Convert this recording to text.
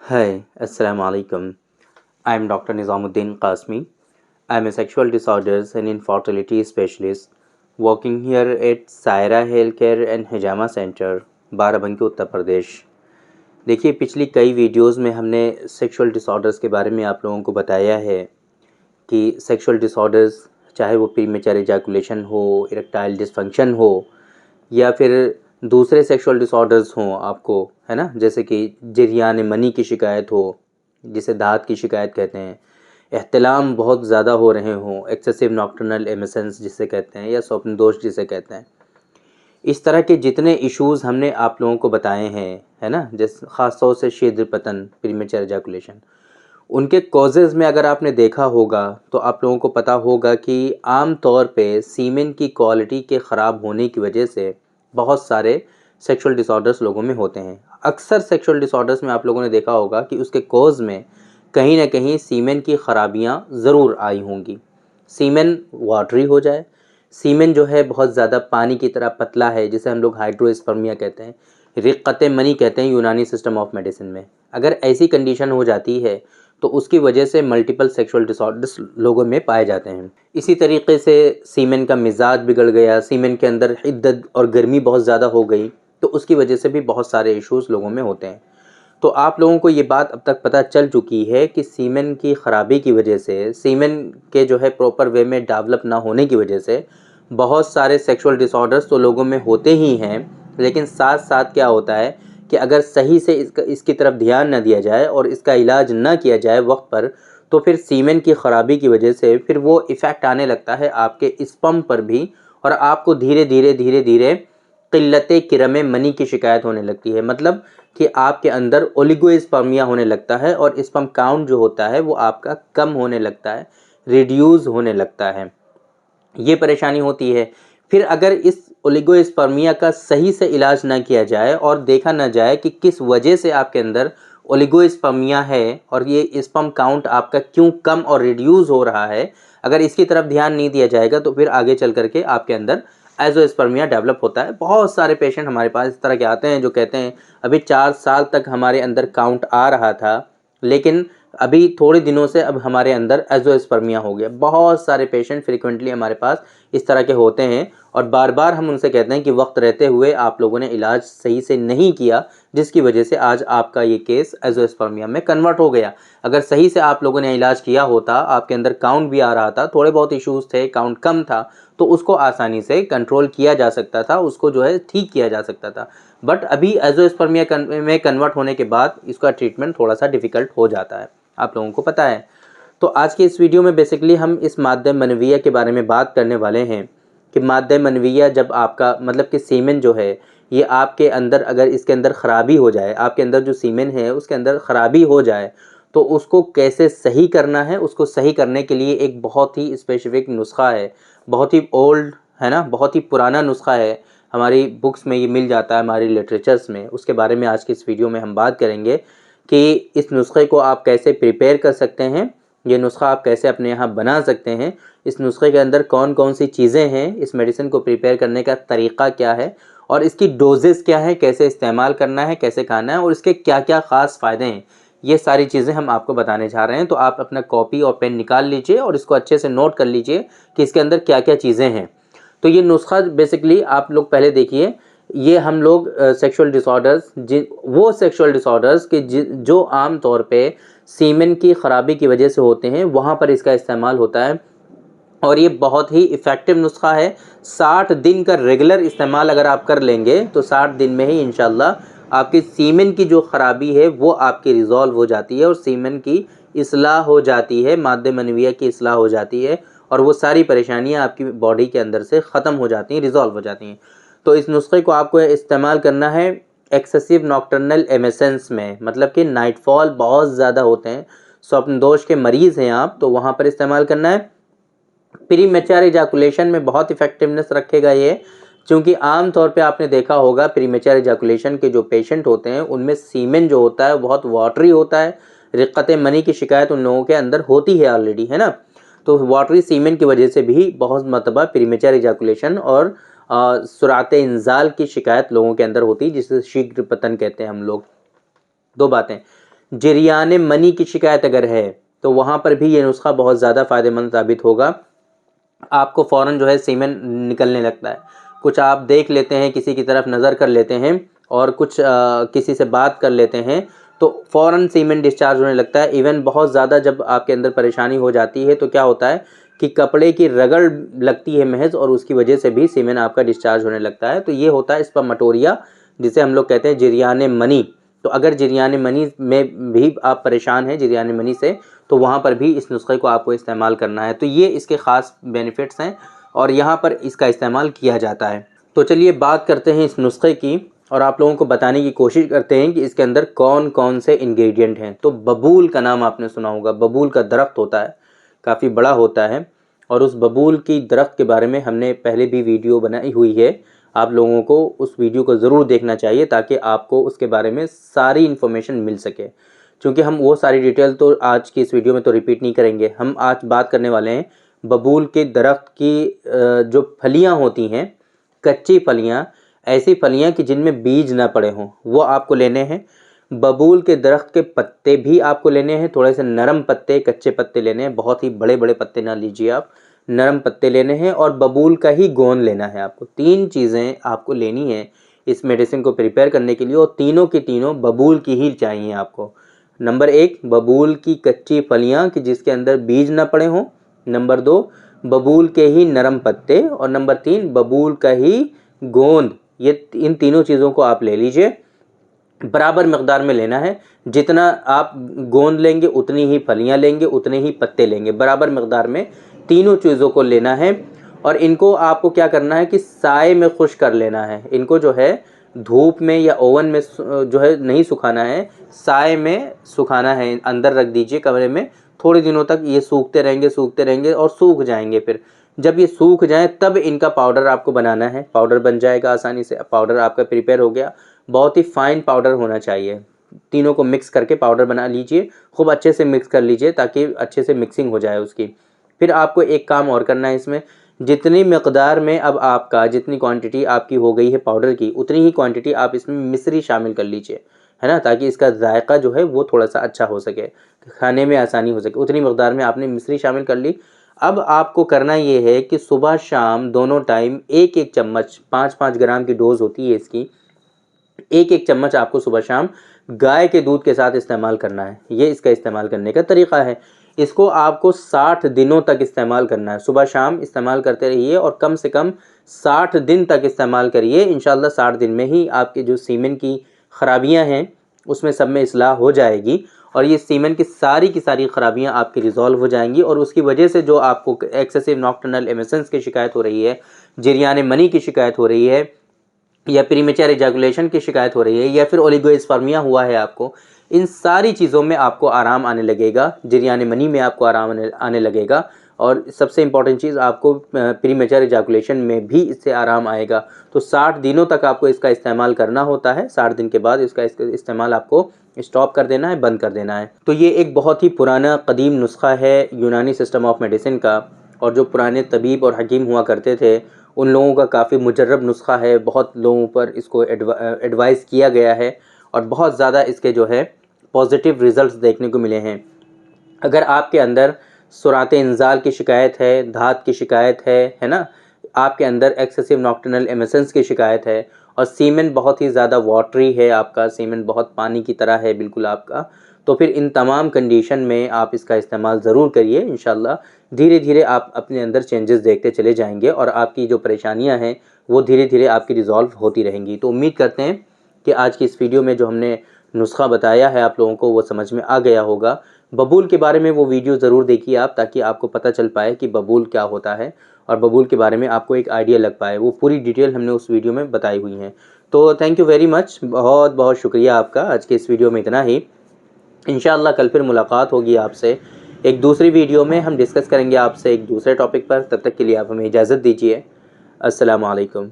Hi, Assalamu alaikum. I am Dr. Nizamuddin Qasmi. I am a sexual disorders and infertility specialist working here at Saira Healthcare and Hijama Center, Barabanki Uttar Pradesh. देखिए, पिछली कई videos में हमने sexual disorders के बारे में आप लोगों को बताया है कि सेक्सुअल डिसऑर्डर्स चाहे वो प्रीमेचर एजाकुलेशन हो, इरेक्टाइल डिसफंक्शन हो या फिर दूसरे सेक्सुअल डिसऑर्डर्स हों आपको, है ना, जैसे कि जरियान मनी की शिकायत हो, जिसे दाद की शिकायत कहते हैं, एहतलाम बहुत ज़्यादा हो रहे हों, एक्सेसिव नॉक्टर्नल एमिशंस जिसे कहते हैं, या स्वप्न दोष जिसे कहते हैं। इस तरह के जितने इश्यूज़ हमने आप लोगों को बताए हैं, है ना, जैसे ख़ास तौर से शीघ्र पतन, प्रीमेचर एजाकुलेशन, उनके कॉजेज़ में अगर आपने देखा होगा तो आप लोगों को पता होगा कि आम तौर पे सीमेन की क्वालिटी के ख़राब होने की वजह से बहुत सारे सेक्सुअल डिसऑर्डर्स लोगों में होते हैं। अक्सर सेक्सुअल डिसऑर्डर्स में आप लोगों ने देखा होगा कि उसके कॉज में कहीं ना कहीं सीमेन की ख़राबियाँ ज़रूर आई होंगी। सीमेन वाटरी हो जाए, सीमेन जो है बहुत ज़्यादा पानी की तरह पतला है, जिसे हम लोग हाइड्रोस्पर्मिया कहते हैं, रिक़्क़त मनी कहते हैं यूनानी सिस्टम ऑफ मेडिसिन में। अगर ऐसी कंडीशन हो जाती है तो उसकी वजह से मल्टीपल सेक्सुअल डिसऑर्डर्स लोगों में पाए जाते हैं। इसी तरीके से सीमेन का मिजाज बिगड़ गया, सीमेन के अंदर हिद्दत और गर्मी बहुत ज़्यादा हो गई, तो उसकी वजह से भी बहुत सारे इश्यूज़ लोगों में होते हैं। तो आप लोगों को ये बात अब तक पता चल चुकी है कि सीमेन की ख़राबी की वजह से, सीमेन के जो है प्रॉपर वे में डेवलप ना होने की वजह से बहुत सारे सेक्सुअल डिसऑर्डर्स तो लोगों में होते ही हैं, लेकिन साथ साथ क्या होता है कि अगर सही से इसकी तरफ ध्यान न दिया जाए और इसका इलाज न किया जाए वक्त पर, तो फिर सीमेन की ख़राबी की वजह से फिर वो इफ़ेक्ट आने लगता है आपके स्पर्म पर भी, और आपको धीरे धीरे धीरे धीरे क़िल्लत किरम मनी की शिकायत होने लगती है। मतलब कि आपके अंदर ओलिगोस्पर्मिया होने लगता है और स्पर्म काउंट जो होता है वो आपका कम होने लगता है, रिड्यूस होने लगता है। ये परेशानी होती है। फिर अगर इस ओलिगोस्पर्मिया का सही से इलाज ना किया जाए और देखा ना जाए कि किस वजह से आपके अंदर ओलिगोस्पर्मिया है और ये स्पर्म काउंट आपका क्यों कम और रिड्यूस हो रहा है, अगर इसकी तरफ ध्यान नहीं दिया जाएगा तो फिर आगे चल करके आपके अंदर एज़ोस्पर्मिया डेवलप होता है। बहुत सारे पेशेंट हमारे पास इस तरह के आते हैं जो कहते हैं अभी 4 साल तक हमारे अंदर काउंट आ रहा था, लेकिन अभी थोड़े दिनों से अब हमारे अंदर एज़ोस्पर्मिया हो गया। बहुत सारे पेशेंट फ्रीक्वेंटली हमारे पास इस तरह के होते हैं और बार बार हम उनसे कहते हैं कि वक्त रहते हुए आप लोगों ने इलाज सही से नहीं किया, जिसकी वजह से आज आपका ये केस एज़ोस्पर्मिया में कन्वर्ट हो गया। अगर सही से आप लोगों ने इलाज किया होता, आपके अंदर काउंट भी आ रहा था, थोड़े बहुत इश्यूज़ थे, काउंट कम था, तो उसको आसानी से कंट्रोल किया जा सकता था, उसको जो है ठीक किया जा सकता था। बट अभी एज़ोस्पर्मिया में कन्वर्ट होने के बाद इसका ट्रीटमेंट थोड़ा सा डिफ़िकल्ट हो जाता है, आप लोगों को पता है। तो आज के इस वीडियो में बेसिकली हम इस माद्दे मनविया के बारे में बात करने वाले हैं कि माद्दे मनविया जब आपका मतलब कि सीमेन जो है ये आपके अंदर, अगर इसके अंदर ख़राबी हो जाए, आपके अंदर जो सीमेन है उसके अंदर ख़राबी हो जाए, तो उसको कैसे सही करना है। उसको सही करने के लिए एक बहुत ही स्पेसिफिक नुस्खा है, बहुत ही ओल्ड है ना, बहुत ही पुराना नुस्खा है, हमारी बुक्स में ये मिल जाता है, हमारी लिटरेचर्स में। उसके बारे में आज की इस वीडियो में हम बात करेंगे कि इस नुस्खे को आप कैसे प्रिपेयर कर सकते हैं, ये नुस्खा आप कैसे अपने यहाँ बना सकते हैं, इस नुस्खे के अंदर कौन कौन सी चीज़ें हैं, इस मेडिसिन को प्रिपेयर करने का तरीक़ा क्या है और इसकी डोजेस क्या है, कैसे इस्तेमाल करना है, कैसे खाना है और इसके क्या क्या ख़ास फ़ायदे हैं, ये सारी चीज़ें हम आपको बताने जा रहे हैं। तो आप अपना कॉपी और पेन निकाल लीजिए और इसको अच्छे से नोट कर लीजिए कि इसके अंदर क्या क्या चीज़ें हैं। तो ये नुस्खा बेसिकली आप लोग पहले देखिए, ये हम लोग सेक्सुअल डिसऑर्डर्स, वो सेक्सुअल डिसऑर्डर्स के जो आम तौर पे सीमेन की ख़राबी की वजह से होते हैं, वहाँ पर इसका इस्तेमाल होता है और ये बहुत ही इफ़ेक्टिव नुस्खा है। 60 दिन का रेगुलर इस्तेमाल अगर आप कर लेंगे तो 60 दिन में ही इंशाल्लाह आपकी सीमेन की जो ख़राबी है वो आपकी रिज़ॉल्व हो जाती है और सीमेन की इस्लाह हो जाती है, माद्दे मनविया की इस्लाह हो जाती है और वो सारी परेशानियाँ आपकी बॉडी के अंदर से ख़त्म हो जाती हैं, रिज़ॉल्व हो जाती हैं। तो इस नुस्खे को आपको इस्तेमाल करना है एक्सेसिव नॉक्टर्नल एमिशंस में, मतलब कि नाइटफॉल बहुत ज़्यादा होते हैं, स्वप्न दोष के मरीज़ हैं आप, तो वहाँ पर इस्तेमाल करना है। प्रीमेच्योर इजैकुलेशन में बहुत इफेक्टिवनेस रखेगा ये, क्योंकि आम तौर पे आपने देखा होगा प्रीमेच्योर इजैकुलेशन के जो पेशेंट होते हैं उनमें सीमेन जो होता है वो बहुत वाटरी होता है, रिक्कत मनी की शिकायत उन लोगों के अंदर होती है ऑलरेडी, है ना। तो वाटरी सीमेन की वजह से भी बहुत मरतबा प्रीमेच्योर इजैकुलेशन और सुरात इंजाल की शिकायत लोगों के अंदर होती है, जिसे शीघ्र पतन कहते हैं हम लोग। दो बातें, जरियाने मनी की शिकायत अगर है तो वहाँ पर भी ये नुस्खा बहुत ज़्यादा फ़ायदेमंद साबित होगा। आपको फ़ौरन जो है सीमेन निकलने लगता है, कुछ आप देख लेते हैं, किसी की तरफ नज़र कर लेते हैं और कुछ किसी से बात कर लेते हैं तो फ़ौरन सीमेन डिस्चार्ज होने लगता है। इवन बहुत ज़्यादा जब आपके अंदर परेशानी हो जाती है तो क्या होता है कि कपड़े की रगड़ लगती है महज़ और उसकी वजह से भी सीमेन आपका डिस्चार्ज होने लगता है। तो ये होता है स्पर्मेटोरिया, जिसे हम लोग कहते हैं जरियाने मनी। तो अगर जरियाने मनी में भी आप परेशान हैं जरियाने मनी से, तो वहाँ पर भी इस नुस्खे को आपको इस्तेमाल करना है। तो ये इसके ख़ास बेनिफिट्स हैं और यहाँ पर इसका इस्तेमाल किया जाता है। तो चलिए बात करते हैं इस नुस्खे की और आप लोगों को बताने की कोशिश करते हैं कि इसके अंदर कौन कौन से इंग्रेडिएंट हैं। तो बबूल का नाम आपने सुना होगा, बबूल का दरख्त होता है, काफ़ी बड़ा होता है और उस बबूल की दरख्त के बारे में हमने पहले भी वीडियो बनाई हुई है। आप लोगों को उस वीडियो को ज़रूर देखना चाहिए ताकि आपको उसके बारे में सारी इन्फॉर्मेशन मिल सके, क्योंकि हम वो सारी डिटेल तो आज की इस वीडियो में तो रिपीट नहीं करेंगे। हम आज बात करने वाले हैं बबूल के दरख्त की जो फलियां होती हैं, कच्ची फलियां, ऐसी फलियां कि जिनमें बीज ना पड़े हों, वो आपको लेने हैं। बबूल के दरख्त के पत्ते भी आपको लेने हैं, थोड़े से नरम पत्ते, कच्चे पत्ते लेने हैं, बहुत ही बड़े बड़े पत्ते ना लीजिए आप, नरम पत्ते लेने हैं और बबूल का ही गोंद लेना है आपको। 3 चीज़ें आपको लेनी है इस मेडिसिन को प्रिपेयर करने के लिए और तीनों की तीनों बबूल की ही चाहिए आपको। नंबर 1 बबूल की कच्ची फलियां कि जिसके अंदर बीज ना पड़े हों, नंबर 2 बबूल के ही नरम पत्ते और नंबर 3 बबूल का ही गोंद। ये इन तीनों चीज़ों को आप ले लीजिए, बराबर मकदार में लेना है। जितना आप गोंद लेंगे उतनी ही फलियां लेंगे, उतने ही पत्ते लेंगे, बराबर मकदार में तीनों चीज़ों को लेना है। और इनको आपको क्या करना है कि साए में खुश कर लेना है। इनको जो है धूप में या ओवन में जो है नहीं सुखाना है, साए में सुखाना है। अंदर रख दीजिए कमरे में, थोड़े दिनों तक ये सूखते रहेंगे और सूख जाएंगे। फिर जब ये सूख जाए तब इनका पाउडर आपको बनाना है। पाउडर बन जाएगा आसानी से। पाउडर आपका प्रिपेयर हो गया, बहुत ही फाइन पाउडर होना चाहिए। तीनों को मिक्स करके पाउडर बना लीजिए, खूब अच्छे से मिक्स कर लीजिए ताकि अच्छे से मिक्सिंग हो जाए उसकी। फिर आपको एक काम और करना है इसमें, जितनी मकदार में अब आपका जितनी क्वांटिटी आपकी हो गई है पाउडर की, उतनी ही क्वांटिटी आप इसमें मिश्री शामिल कर लीजिए, है ना, ताकि इसका जायका जो है वो थोड़ा सा अच्छा हो सके, खाने में आसानी हो सके। उतनी मकदार में आपने मिश्री शामिल कर ली। अब आपको करना ये है कि सुबह शाम दोनों टाइम एक एक चम्मच, 5-5 ग्राम की डोज होती है इसकी, एक एक चम्मच आपको सुबह शाम गाय के दूध के साथ इस्तेमाल करना है। ये इसका इस्तेमाल करने का तरीका है। इसको आपको 60 दिनों तक इस्तेमाल करना है। सुबह शाम इस्तेमाल करते रहिए और कम से कम 60 दिन तक इस्तेमाल करिए। इंशाल्लाह 60 दिन में ही आपके जो सीमेन की ख़राबियाँ हैं उसमें सब में इस्लाह हो जाएगी और ये सीमेन की सारी ख़राबियाँ आपकी रिज़ॉल्व हो जाएंगी। और उसकी वजह से जो आपको एक्सेसिव नॉक्टर्नल एमिशंस की शिकायत हो रही है, जरियाने मनी की शिकायत हो रही है, या प्रीमेच्योर इजैकुलेशन की शिकायत हो रही है, या फिर ओलिगोस्पर्मिया हुआ है आपको, इन सारी चीज़ों में आपको आराम आने लगेगा। जरियाने मनी में आपको आराम आने लगेगा और सबसे इम्पॉर्टेंट चीज़, आपको प्रीमेच्योर इजैकुलेशन में भी इससे आराम आएगा। तो 60 दिनों तक आपको इसका इस्तेमाल करना होता है। 60 दिन के बाद इसका इस्तेमाल आपको स्टॉप कर देना है, बंद कर देना है। तो ये एक बहुत ही पुराना कदीम नुस्खा है यूनानी सिस्टम ऑफ मेडिसिन का, और जो पुराने तबीब और हकीम हुआ करते थे उन लोगों का काफ़ी मुजर्रब नुस्खा है। बहुत लोगों पर इसको एडवाइस किया गया है और बहुत ज़्यादा इसके जो है पॉजिटिव रिज़ल्ट्स देखने को मिले हैं। अगर आपके अंदर सुरात इंजाल की शिकायत है, धात की शिकायत है ना, आपके अंदर एक्सेसिव नॉक्टर्नल एमिशंस की शिकायत है और सीमेन बहुत ही ज़्यादा वाटरी है, आपका सीमेन बहुत पानी की तरह है बिल्कुल आपका, तो फिर इन तमाम कंडीशन में आप इसका इस्तेमाल ज़रूर करिए। इंशाल्लाह धीरे धीरे आप अपने अंदर चेंजेस देखते चले जाएंगे और आपकी जो परेशानियां हैं वो धीरे धीरे आपकी रिज़ॉल्व होती रहेंगी। तो उम्मीद करते हैं कि आज की इस वीडियो में जो हमने नुस्खा बताया है आप लोगों को वो समझ में आ गया होगा। बबूल के बारे में वो वीडियो ज़रूर देखिए आप, ताकि आपको पता चल पाए कि बबूल क्या होता है और बबूल के बारे में आपको एक आइडिया लग पाए। वो पूरी डिटेल हमने उस वीडियो में बताई हुई हैं। तो थैंक यू वेरी मच, बहुत बहुत शुक्रिया आपका। आज के इस वीडियो में इतना ही। इंशाअल्लाह कल फिर मुलाकात होगी आपसे एक दूसरी वीडियो में। हम डिस्कस करेंगे आपसे एक दूसरे टॉपिक पर। तब तक के लिए आप हमें इजाज़त दीजिए। अस्सलामु अलैकुम।